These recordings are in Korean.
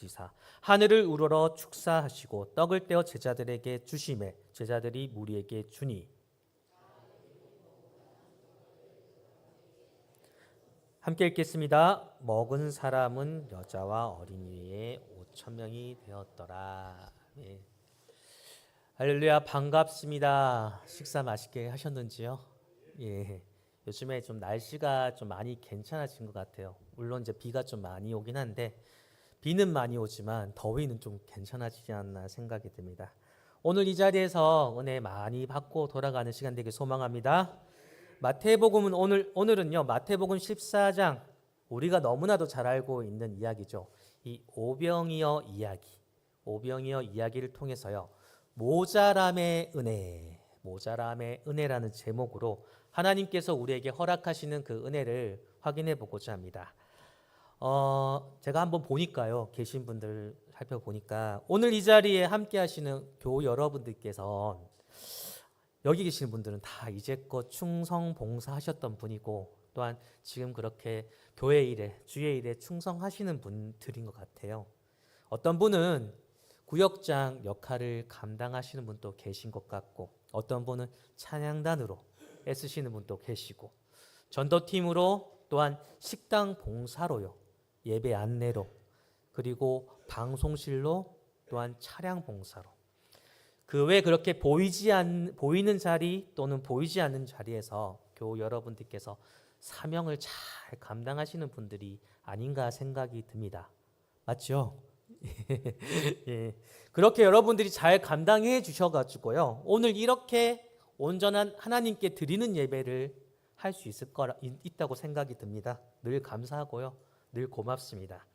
지사 하늘을 우러러 축사하시고 떡을 떼어 제자들에게 주시매 제자들이 무리에게 주니. 함께 읽겠습니다. 먹은 사람은 여자와 어린이 외에 5천 명이 되었더라. 네. 할렐루야, 반갑습니다. 식사 맛있게 하셨는지요? 예. 요즘에 좀 날씨가 좀 많이 괜찮아진 것 같아요. 물론 이제 비가 좀 많이 오긴 한데 비는 많이 오지만 더위는 좀 괜찮아지지 않나 생각이 듭니다. 오늘 이 자리에서 은혜 많이 받고 돌아가는 시간 되길 소망합니다. 마태복음은 오늘은요. 마태복음 14장, 우리가 너무나도 잘 알고 있는 이야기죠. 이 오병이어 이야기. 오병이어 이야기를 통해서요. 모자람의 은혜라는 제목으로 하나님께서 우리에게 허락하시는 그 은혜를 확인해 보고자 합니다. 제가 한번 보니까요. 계신 분들 살펴보니까 오늘 이 자리에 함께 하시는 교우 여러분들께서 여기 계시는 분들은 다 이제껏 충성 봉사하셨던 분이고 또한 지금 그렇게 교회 일에 주의 일에 충성하시는 분들인 것 같아요. 어떤 분은 구역장 역할을 감당하시는 분도 계신 것 같고 어떤 분은 찬양단으로 애쓰시는 분도 계시고 전도팀으로 또한 식당 봉사로요. 예배 안내로 그리고 방송실로 또한 차량 봉사로 그 외 그렇게 보이는 자리 또는 보이지 않는 자리에서 교우 여러분들께서 사명을 잘 감당하시는 분들이 아닌가 생각이 듭니다. 맞죠? 예. 그렇게 여러분들이 잘 감당해 주셔가지고요. 오늘 이렇게 온전한 하나님께 드리는 예배를 할 수 있다고 생각이 듭니다. 늘 감사하고요. 늘 고맙습니다.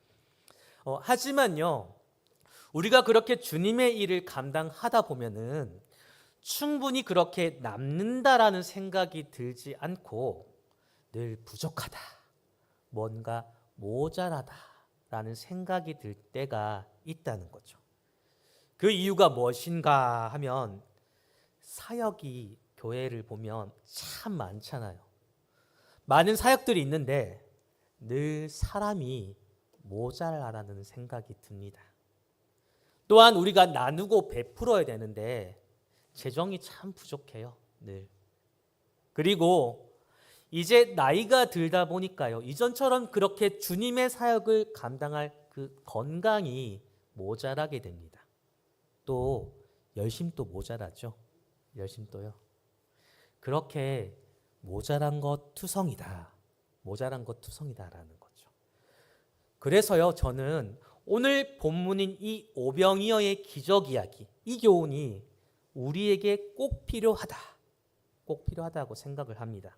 하지만요. 우리가 그렇게 주님의 일을 감당하다 보면은 충분히 그렇게 남는다라는 생각이 들지 않고 늘 부족하다, 뭔가 모자라다라는 생각이 들 때가 있다는 거죠. 그 이유가 무엇인가 하면 사역이 교회를 보면 참 많잖아요. 많은 사역들이 있는데 늘 사람이 모자라라는 생각이 듭니다. 또한 우리가 나누고 베풀어야 되는데 재정이 참 부족해요. 늘. 그리고 이제 나이가 들다 보니까요. 이전처럼 그렇게 주님의 사역을 감당할 그 건강이 모자라게 됩니다. 또 열심도 모자라죠. 열심도요. 그렇게 모자란 것 투성이다라는 거죠. 그래서요. 저는 오늘 본문인 이 오병이어의 기적 이야기, 이 교훈이 우리에게 꼭 필요하다고 생각을 합니다.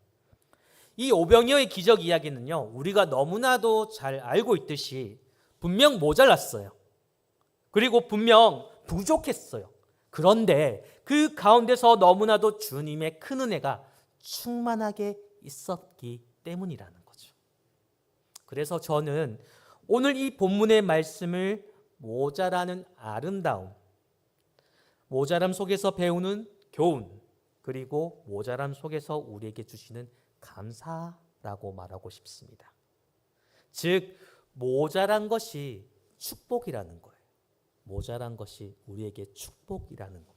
이 오병이어의 기적 이야기는요, 우리가 너무나도 잘 알고 있듯이 분명 모자랐어요. 그리고 분명 부족했어요. 그런데 그 가운데서 너무나도 주님의 큰 은혜가 충만하게 있었기 때문이라는 거죠. 그래서 저는 오늘 이 본문의 말씀을 모자라는 아름다움, 모자람 속에서 배우는 교훈, 그리고 모자람 속에서 우리에게 주시는 감사라고 말하고 싶습니다. 즉 모자란 것이 축복이라는 거예요. 모자란 것이 우리에게 축복이라는 겁니다.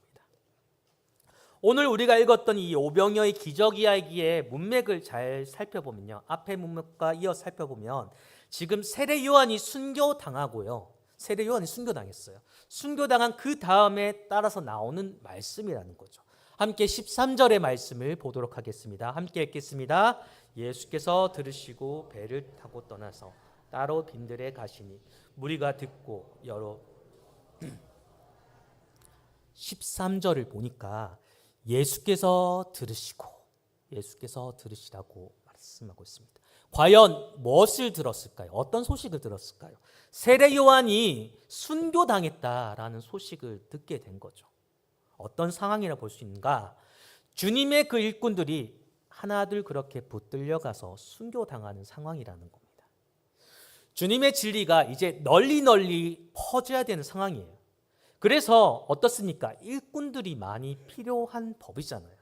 오늘 우리가 읽었던 이 오병이어의 기적 이야기의 문맥을 잘 살펴보면요. 앞의 문맥과 이어 살펴보면 지금 세례 요한이 순교당하고요. 세례 요한이 순교당했어요. 순교당한 그 다음에 따라서 나오는 말씀이라는 거죠. 함께 13절의 말씀을 보도록 하겠습니다. 함께 읽겠습니다. 예수께서 들으시고 배를 타고 떠나서 따로 빈들에 가시니 무리가 듣고 여러 13절을 보니까 예수께서 들으시라고 말씀하고 있습니다. 과연 무엇을 들었을까요? 어떤 소식을 들었을까요? 세례 요한이 순교당했다라는 소식을 듣게 된 거죠. 어떤 상황이라 볼 수 있는가? 주님의 그 일꾼들이 하나둘 그렇게 붙들려 가서 순교당하는 상황이라는 겁니다. 주님의 진리가 이제 널리 퍼져야 되는 상황이에요. 그래서 어떻습니까? 일꾼들이 많이 필요한 법이잖아요.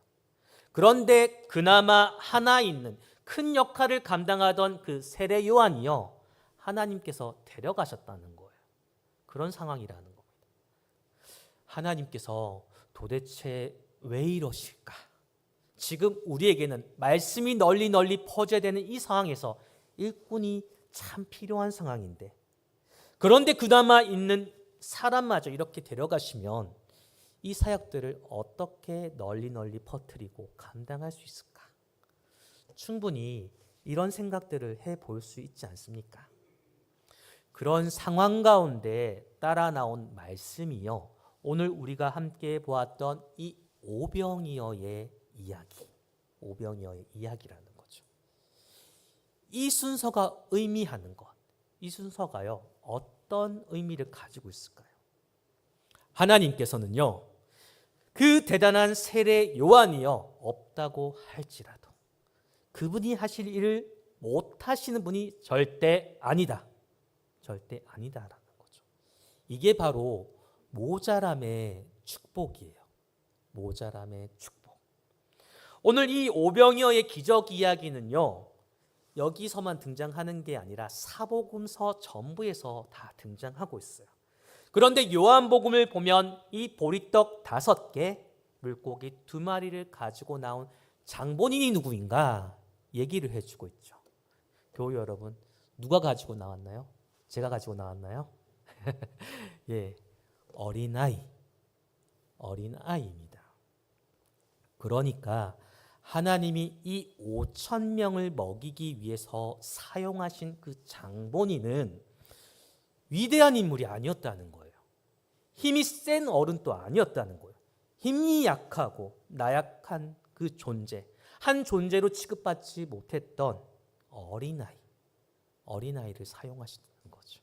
그런데 그나마 하나 있는 큰 역할을 감당하던 그 세례 요한이요, 하나님께서 데려가셨다는 거예요. 그런 상황이라는 겁니다. 하나님께서 도대체 왜 이러실까? 지금 우리에게는 말씀이 널리 퍼져야 되는 이 상황에서 일꾼이 참 필요한 상황인데, 그런데 그나마 있는 사람마저 이렇게 데려가시면 이 사역들을 어떻게 널리 퍼뜨리고 감당할 수 있을까? 충분히 이런 생각들을 해볼 수 있지 않습니까? 그런 상황 가운데 따라 나온 말씀이요, 오늘 우리가 함께 보았던 이 오병이어의 이야기라는 거죠. 이 순서가 의미하는 것, 이 순서가요, 어떤 의미를 가지고 있을까요? 하나님께서는요, 그 대단한 세례 요한이요 없다고 할지라도 그분이 하실 일을 못하시는 분이 절대 아니다라는 거죠. 이게 바로 모자람의 축복이에요. 모자람의 축복. 오늘 이 오병이어의 기적 이야기는요, 여기서만 등장하는 게 아니라 사복음서 전부에서 다 등장하고 있어요. 그런데 요한복음을 보면 이 보리떡 5개, 물고기 2마리를 가지고 나온 장본인이 누구인가 얘기를 해주고 있죠. 교우 여러분, 누가 가지고 나왔나요? 제가 가지고 나왔나요? 예, 어린아이입니다. 그러니까 하나님이 이 5,000명을 먹이기 위해서 사용하신 그 장본인은 위대한 인물이 아니었다는 거예요. 힘이 센 어른도 아니었다는 거예요. 힘이 약하고 나약한 그 존재, 한 존재로 취급받지 못했던 어린아이를 사용하시는 거죠.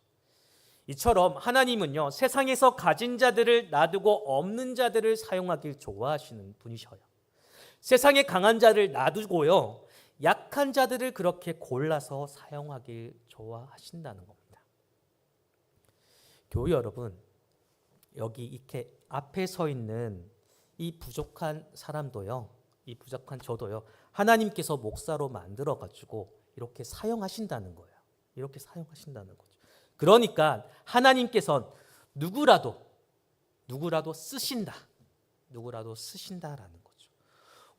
이처럼 하나님은요, 세상에서 가진 자들을 놔두고 없는 자들을 사용하길 좋아하시는 분이셔요. 세상에 강한 자를 놔두고요, 약한 자들을 그렇게 골라서 사용하길 좋아하신다는 겁니다. 교우 여러분, 여기 이렇게 앞에 서 있는 이 부족한 사람도요, 이 부족한 저도요, 하나님께서 목사로 만들어 가지고 이렇게 사용하신다는 거예요. 이렇게 사용하신다는 거죠. 그러니까 하나님께서는 누구라도 쓰신다라는 거죠.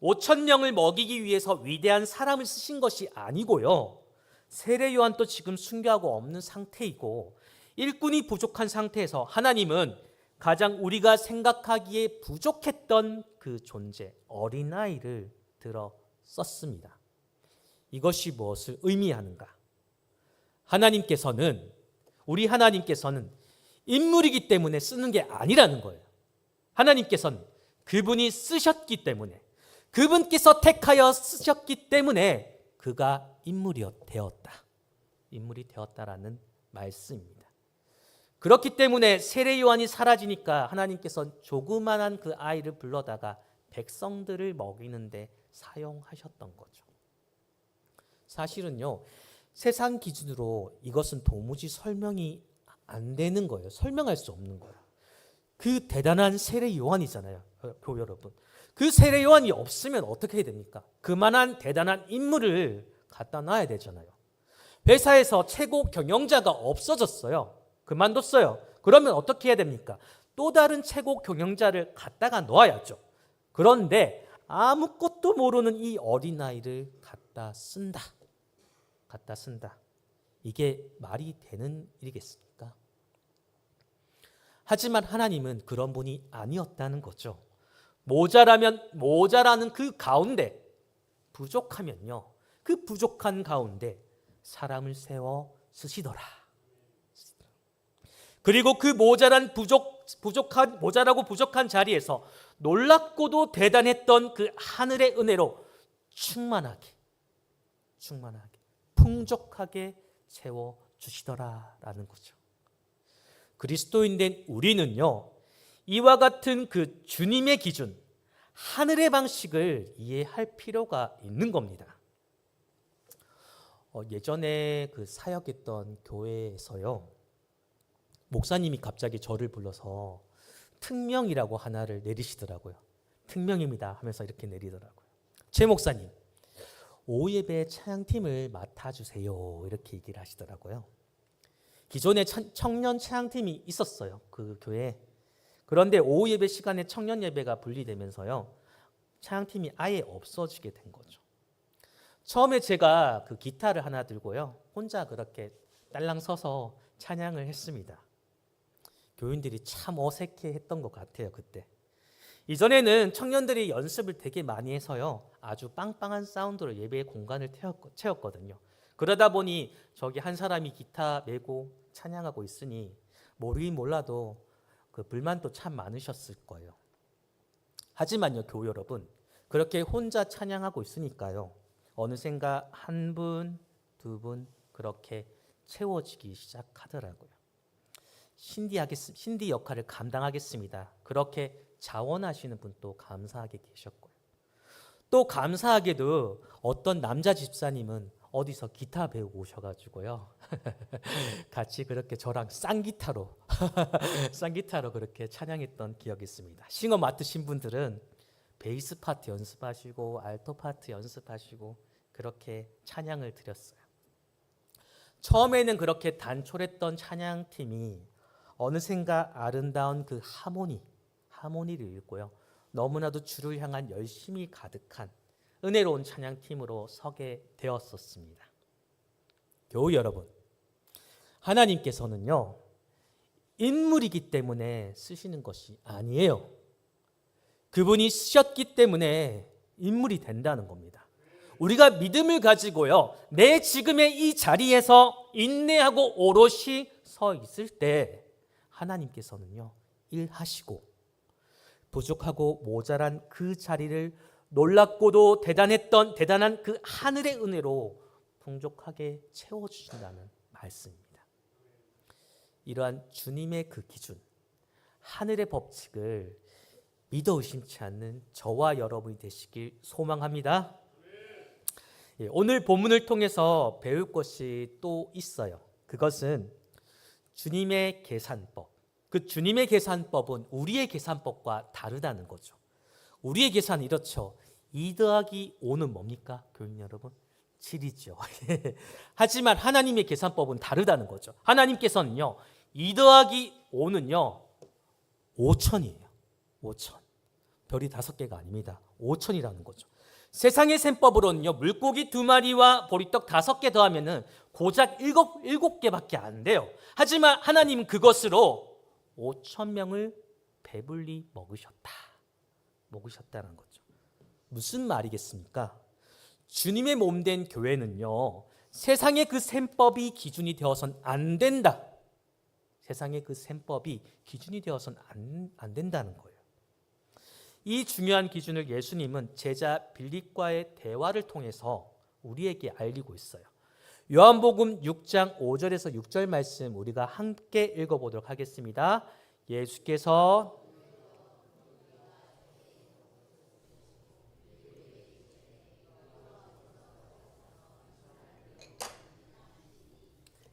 5,000명을 먹이기 위해서 위대한 사람을 쓰신 것이 아니고요, 세례 요한도 지금 순교하고 없는 상태이고 일꾼이 부족한 상태에서 하나님은 가장 우리가 생각하기에 부족했던 그 존재, 어린아이를 들어 썼습니다. 이것이 무엇을 의미하는가? 우리 하나님께서는 인물이기 때문에 쓰는 게 아니라는 거예요. 하나님께서는 그분이 쓰셨기 때문에, 그분께서 택하여 쓰셨기 때문에 그가 인물이 되었다라는 말씀입니다. 그렇기 때문에 세례 요한이 사라지니까 하나님께서 조그만한 그 아이를 불러다가 백성들을 먹이는데 사용하셨던 거죠. 사실은요, 세상 기준으로 이것은 도무지 설명이 안 되는 거예요. 설명할 수 없는 거예요. 그 대단한 세례 요한이잖아요, 교우 여러분. 그 세례 요한이 없으면 어떻게 해야 됩니까? 그만한 대단한 인물을 갖다 놔야 되잖아요. 회사에서 최고 경영자가 없어졌어요. 그만뒀어요. 그러면 어떻게 해야 됩니까? 또 다른 최고 경영자를 갖다가 놓아야죠. 그런데 아무것도 모르는 이 어린아이를 갖다 쓴다. 이게 말이 되는 일이겠습니까? 하지만 하나님은 그런 분이 아니었다는 거죠. 모자라는 그 가운데, 부족하면요, 그 부족한 가운데 사람을 세워 쓰시더라. 그리고 그 모자라고 부족한 자리에서 놀랍고도 대단했던 그 하늘의 은혜로 충만하게 풍족하게 채워 주시더라라는 거죠. 그리스도인 된 우리는요, 이와 같은 그 주님의 기준, 하늘의 방식을 이해할 필요가 있는 겁니다. 예전에 그 사역했던 교회에서요, 목사님이 갑자기 저를 불러서 특명이라고 하나를 내리시더라고요. 특명입니다 하면서 이렇게 내리더라고요. 최 목사님, 오예배 찬양팀을 맡아주세요, 이렇게 얘기를 하시더라고요. 기존에 청년 찬양팀이 있었어요. 그 교회에. 그런데 오후 예배 시간에 청년 예배가 분리되면서요. 찬양팀이 아예 없어지게 된 거죠. 처음에 제가 그 기타를 하나 들고요. 혼자 그렇게 딸랑 서서 찬양을 했습니다. 교인들이 참 어색해했던 것 같아요. 그때. 이전에는 청년들이 연습을 되게 많이 해서요. 아주 빵빵한 사운드로 예배의 공간을 채웠거든요. 그러다 보니 저기 한 사람이 기타 메고 찬양하고 있으니 모르긴 몰라도 그 불만도 참 많으셨을 거예요. 하지만요, 교우 여러분, 그렇게 혼자 찬양하고 있으니까요. 어느샌가 한 분, 두 분 그렇게 채워지기 시작하더라고요. 신디 역할을 감당하겠습니다. 그렇게 자원하시는 분도 감사하게 계셨고요. 또 감사하게도 어떤 남자 집사님은 어디서 기타 배우고 오셔가지고요. 같이 그렇게 저랑 쌍기타로 그렇게 찬양했던 기억이 있습니다. 싱어 맡으신 분들은 베이스 파트 연습하시고 알토 파트 연습하시고 그렇게 찬양을 드렸어요. 처음에는 그렇게 단촐했던 찬양팀이 어느샌가 아름다운 그 하모니를 읽고요. 너무나도 주를 향한 열심이 가득한 은혜로운 찬양팀으로 서게 되었었습니다. 교우 여러분, 하나님께서는요, 인물이기 때문에 쓰시는 것이 아니에요. 그분이 쓰셨기 때문에 인물이 된다는 겁니다. 우리가 믿음을 가지고요, 내 지금의 이 자리에서 인내하고 오롯이 서 있을 때 하나님께서는요, 일하시고 부족하고 모자란 그 자리를 놀랍고도 대단한 그 하늘의 은혜로 풍족하게 채워주신다는 말씀입니다. 이러한 주님의 그 기준, 하늘의 법칙을 믿어 의심치 않는 저와 여러분이 되시길 소망합니다. 오늘 본문을 통해서 배울 것이 또 있어요. 그것은 주님의 계산법. 그 주님의 계산법은 우리의 계산법과 다르다는 거죠. 우리의 계산은 이렇죠. 2 더하기 5는 뭡니까? 교인 여러분? 7이죠. 하지만 하나님의 계산법은 다르다는 거죠. 하나님께서는요, 2 더하기 5는요, 5천이에요. 5천. 별이 5개가 아닙니다. 5천이라는 거죠. 세상의 셈법으로는요, 물고기 2마리와 보리떡 5개 더하면은 고작 7개밖에 안 돼요. 하지만 하나님은 그것으로 5천 명을 배불리 먹으셨다는 거죠. 무슨 말이겠습니까? 주님의 몸된 교회는요, 세상의 그 셈법이 기준이 되어선 안 된다. 세상의 그 셈법이 기준이 되어선 안 된다는 거예요. 이 중요한 기준을 예수님은 제자 빌립과의 대화를 통해서 우리에게 알리고 있어요. 요한복음 6장 5절에서 6절 말씀 우리가 함께 읽어보도록 하겠습니다. 예수께서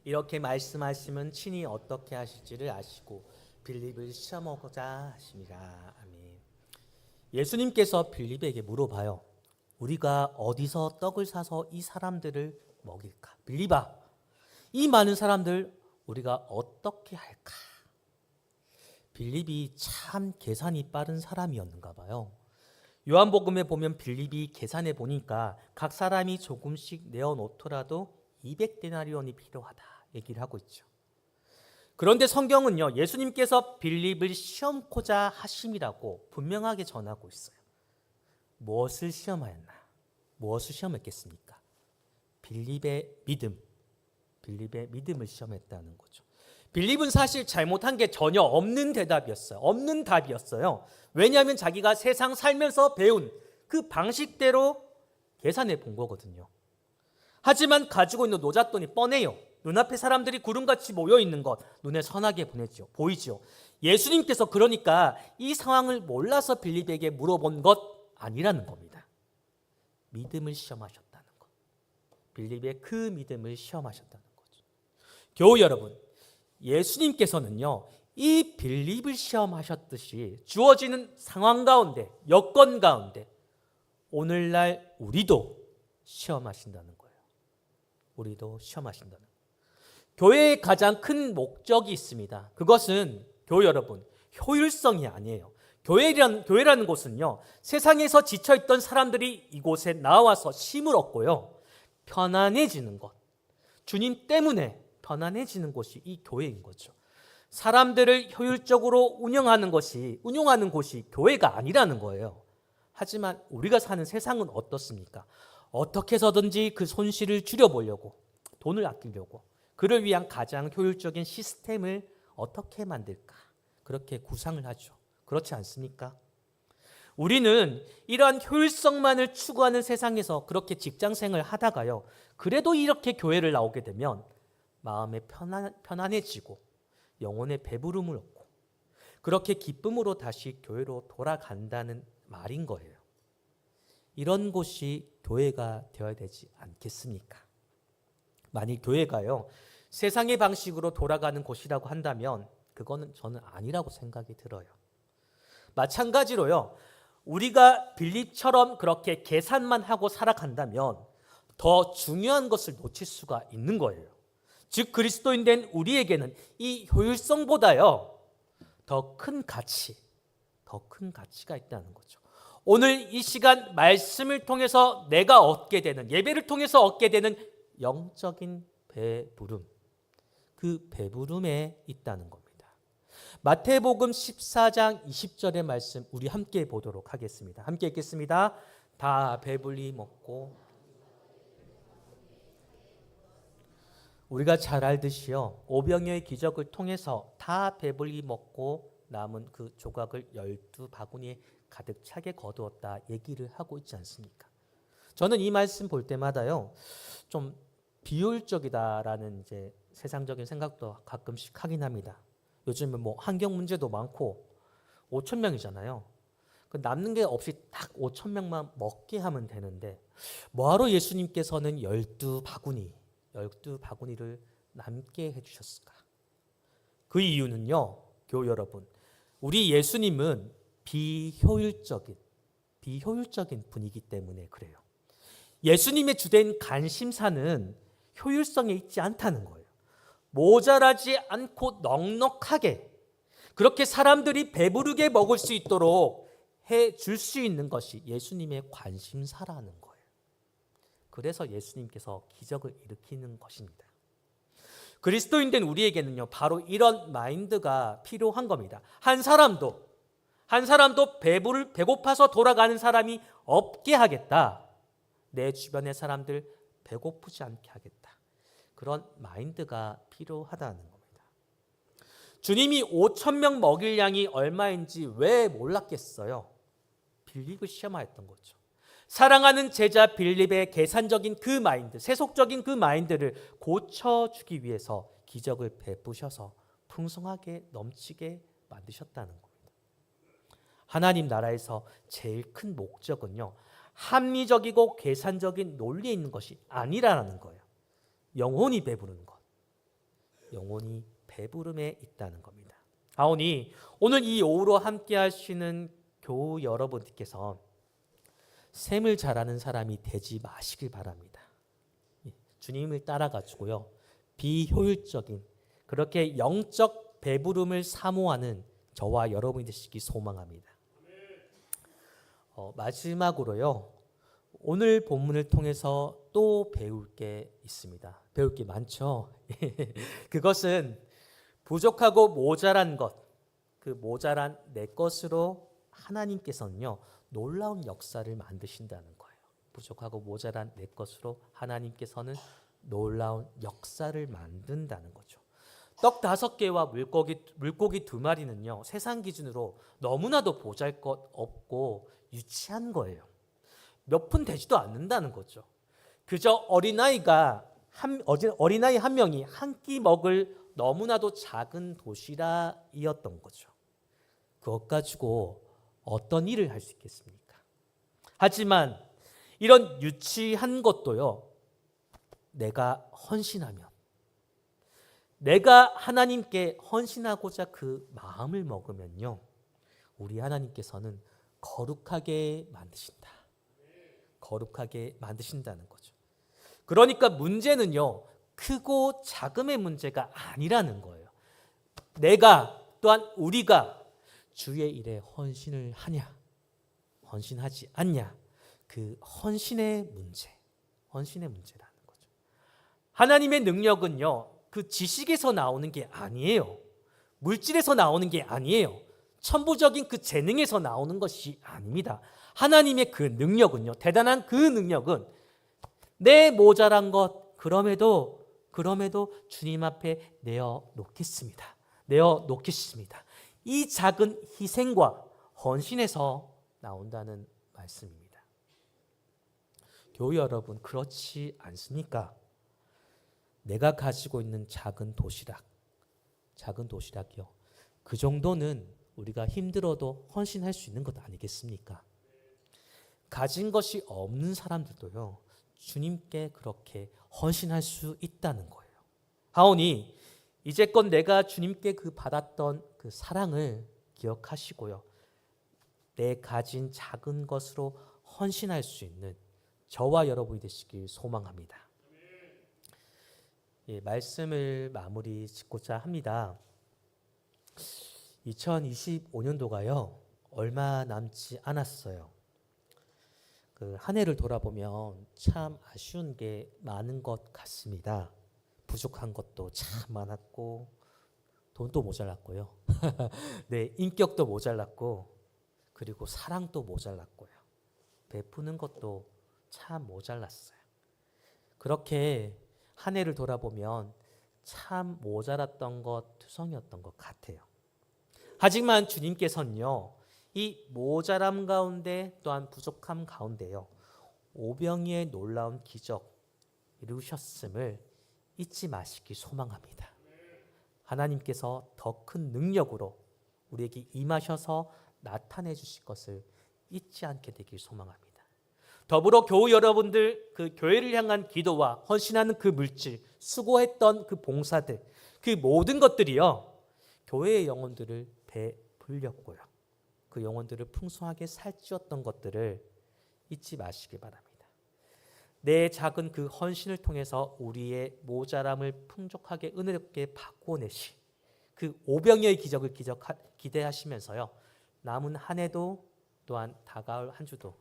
이렇게 말씀하시면 친히 어떻게 하실지를 아시고 빌립을 시험하고자 하심이라. 아멘. 예수님께서 빌립에게 물어봐요. 우리가 어디서 떡을 사서 이 사람들을 먹일까? 빌립아, 이 많은 사람들 우리가 어떻게 할까? 빌립이 참 계산이 빠른 사람이었는가 봐요. 요한복음에 보면 빌립이 계산해 보니까 각 사람이 조금씩 내어놓더라도 200데나리온이 필요하다 얘기를 하고 있죠. 그런데 성경은요, 예수님께서 빌립을 시험코자 하심이라고 분명하게 전하고 있어요. 무엇을 시험하였나? 무엇을 시험했겠습니까? 빌립의 믿음을 시험했다는 거죠. 빌립은 사실 잘못한 게 전혀 없는 대답이었어요. 없는 답이었어요. 왜냐하면 자기가 세상 살면서 배운 그 방식대로 계산해 본 거거든요. 하지만 가지고 있는 노잣돈이 뻔해요. 눈앞에 사람들이 구름같이 모여있는 것 눈에 선하게 보이죠. 예수님께서 그러니까 이 상황을 몰라서 빌립에게 물어본 것 아니라는 겁니다. 믿음을 시험하셨다는 것. 빌립의 그 믿음을 시험하셨다는 거죠. 교우 여러분, 예수님께서는요, 이 빌립을 시험하셨듯이 주어지는 상황 가운데, 여건 가운데 오늘날 우리도 시험하신다는 거예요. 우리도 시험하신다는 거예요. 교회의 가장 큰 목적이 있습니다. 그것은 교회 여러분, 효율성이 아니에요. 교회라는 곳은요, 세상에서 지쳐있던 사람들이 이곳에 나와서 쉼을 얻고요, 편안해지는 것, 주님 때문에 편안해지는 곳이 이 교회인 거죠. 사람들을 효율적으로 운영하는 곳이 교회가 아니라는 거예요. 하지만 우리가 사는 세상은 어떻습니까? 어떻게 해서든지 그 손실을 줄여보려고, 돈을 아끼려고, 그를 위한 가장 효율적인 시스템을 어떻게 만들까, 그렇게 구상을 하죠. 그렇지 않습니까? 우리는 이러한 효율성만을 추구하는 세상에서 그렇게 직장생활을 하다가요, 그래도 이렇게 교회를 나오게 되면 마음에 편안해지고 영혼의 배부름을 얻고 그렇게 기쁨으로 다시 교회로 돌아간다는 말인 거예요. 이런 곳이 교회가 되어야 되지 않겠습니까? 만일 교회가요, 세상의 방식으로 돌아가는 곳이라고 한다면 그거는 저는 아니라고 생각이 들어요. 마찬가지로요, 우리가 빌립처럼 그렇게 계산만 하고 살아간다면 더 중요한 것을 놓칠 수가 있는 거예요. 즉 그리스도인 된 우리에게는 이 효율성보다요, 더 큰 가치가 있다는 거죠. 오늘 이 시간 말씀을 통해서 내가 얻게 되는, 예배를 통해서 얻게 되는 영적인 배부름, 그 배부름에 있다는 겁니다. 마태복음 14장 20절의 말씀 우리 함께 보도록 하겠습니다. 함께 읽겠습니다. 다 배불리 먹고. 우리가 잘 알듯이요, 오병이어의 기적을 통해서 다 배불리 먹고 남은 그 조각을 12바구니에 가득 차게 거두었다 얘기를 하고 있지 않습니까? 저는 이 말씀 볼 때마다요, 좀 비효율적이다라는 이제 세상적인 생각도 가끔씩 하긴 합니다. 요즘은 뭐 환경 문제도 많고 5천 명이잖아요. 남는 게 없이 딱 5천 명만 먹게 하면 되는데 뭐하러 예수님께서는 12바구니를 남게 해주셨을까? 그 이유는요, 교우 여러분, 우리 예수님은 비효율적인 분이기 때문에 그래요. 예수님의 주된 관심사는 효율성에 있지 않다는 거예요. 모자라지 않고 넉넉하게 그렇게 사람들이 배부르게 먹을 수 있도록 해줄 수 있는 것이 예수님의 관심사라는 거예요. 그래서 예수님께서 기적을 일으키는 것입니다. 그리스도인 된 우리에게는요, 바로 이런 마인드가 필요한 겁니다. 한 사람도 배고파서 돌아가는 사람이 없게 하겠다. 내 주변의 사람들 배고프지 않게 하겠다. 그런 마인드가 필요하다는 겁니다. 주님이 5천 명 먹일 양이 얼마인지 왜 몰랐겠어요? 빌립을 시험하였던 거죠. 사랑하는 제자 빌립의 계산적인 그 마인드, 세속적인 그 마인드를 고쳐주기 위해서 기적을 베푸셔서 풍성하게 넘치게 만드셨다는 겁니다. 하나님 나라에서 제일 큰 목적은요, 합리적이고 계산적인 논리에 있는 것이 아니라는 거예요. 영혼이 배부르는 것, 영혼이 배부름에 있다는 겁니다. 아오니 오늘 이 오후로 함께 하시는 교우 여러분께서 셈을 잘하는 사람이 되지 마시길 바랍니다. 주님을 따라가지고요, 비효율적인 그렇게 영적 배부름을 사모하는 저와 여러분이 되시기 소망합니다. 마지막으로요, 오늘 본문을 통해서 또 배울 게 있습니다. 배울 게 많죠. 그것은 부족하고 모자란 것, 그 모자란 내 것으로 하나님께서는요, 놀라운 역사를 만드신다는 거예요. 부족하고 모자란 내 것으로 하나님께서는 놀라운 역사를 만든다는 거죠. 떡 5개와 물고기 2마리는요, 세상 기준으로 너무나도 보잘것없고 유치한 거예요. 몇 푼 되지도 않는다는 거죠. 그저 어린아이 한 명이 한 끼 먹을 너무나도 작은 도시락이었던 거죠. 그것 가지고 어떤 일을 할 수 있겠습니까? 하지만 이런 유치한 것도요, 내가 헌신하면, 내가 하나님께 헌신하고자 그 마음을 먹으면요, 우리 하나님께서는 거룩하게 만드신다는 거죠. 그러니까 문제는요, 크고 작음의 문제가 아니라는 거예요. 내가 또한 우리가 주의 일에 헌신을 하냐, 헌신하지 않냐, 그 헌신의 문제라는 거죠. 하나님의 능력은요, 그 지식에서 나오는 게 아니에요. 물질에서 나오는 게 아니에요. 천부적인 그 재능에서 나오는 것이 아닙니다. 하나님의 그 능력은요, 대단한 그 능력은 내 모자란 것 그럼에도 주님 앞에 내어 놓겠습니다. 이 작은 희생과 헌신에서 나온다는 말씀입니다. 교회 여러분, 그렇지 않습니까? 내가 가지고 있는 작은 도시락이요, 그 정도는 우리가 힘들어도 헌신할 수 있는 것 아니겠습니까? 가진 것이 없는 사람들도요, 주님께 그렇게 헌신할 수 있다는 거예요. 하오니 이제껏 내가 주님께 그 받았던 그 사랑을 기억하시고요, 내 가진 작은 것으로 헌신할 수 있는 저와 여러분이 되시길 소망합니다. 예, 말씀을 마무리 짓고자 합니다. 2025년도가요 얼마 남지 않았어요. 그 한 해를 돌아보면 참 아쉬운 게 많은 것 같습니다. 부족한 것도 참 많았고, 돈도 모자랐고요. 네, 인격도 모자랐고, 그리고 사랑도 모자랐고요. 베푸는 것도 참 모자랐어요. 그렇게 한 해를 돌아보면 참 모자랐던 것 투성이었던 것 같아요. 하지만 주님께서는요, 이 모자람 가운데 또한 부족함 가운데요, 오병이의 놀라운 기적 이루셨음을 잊지 마시기 소망합니다. 하나님께서 더 큰 능력으로 우리에게 임하셔서 나타내 주실 것을 잊지 않게 되길 소망합니다. 더불어 교우 여러분들, 그 교회를 향한 기도와 헌신하는 그 물질, 수고했던 그 봉사들, 그 모든 것들이요, 교회의 영혼들을 베풀렸고요, 그 영혼들을 풍성하게 살찌웠던 것들을 잊지 마시기 바랍니다. 내 작은 그 헌신을 통해서 우리의 모자람을 풍족하게 은혜롭게 바꿔내시, 그 오병이어의 기적을 기대하시면서요, 남은 한 해도 또한 다가올 한 주도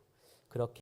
그렇게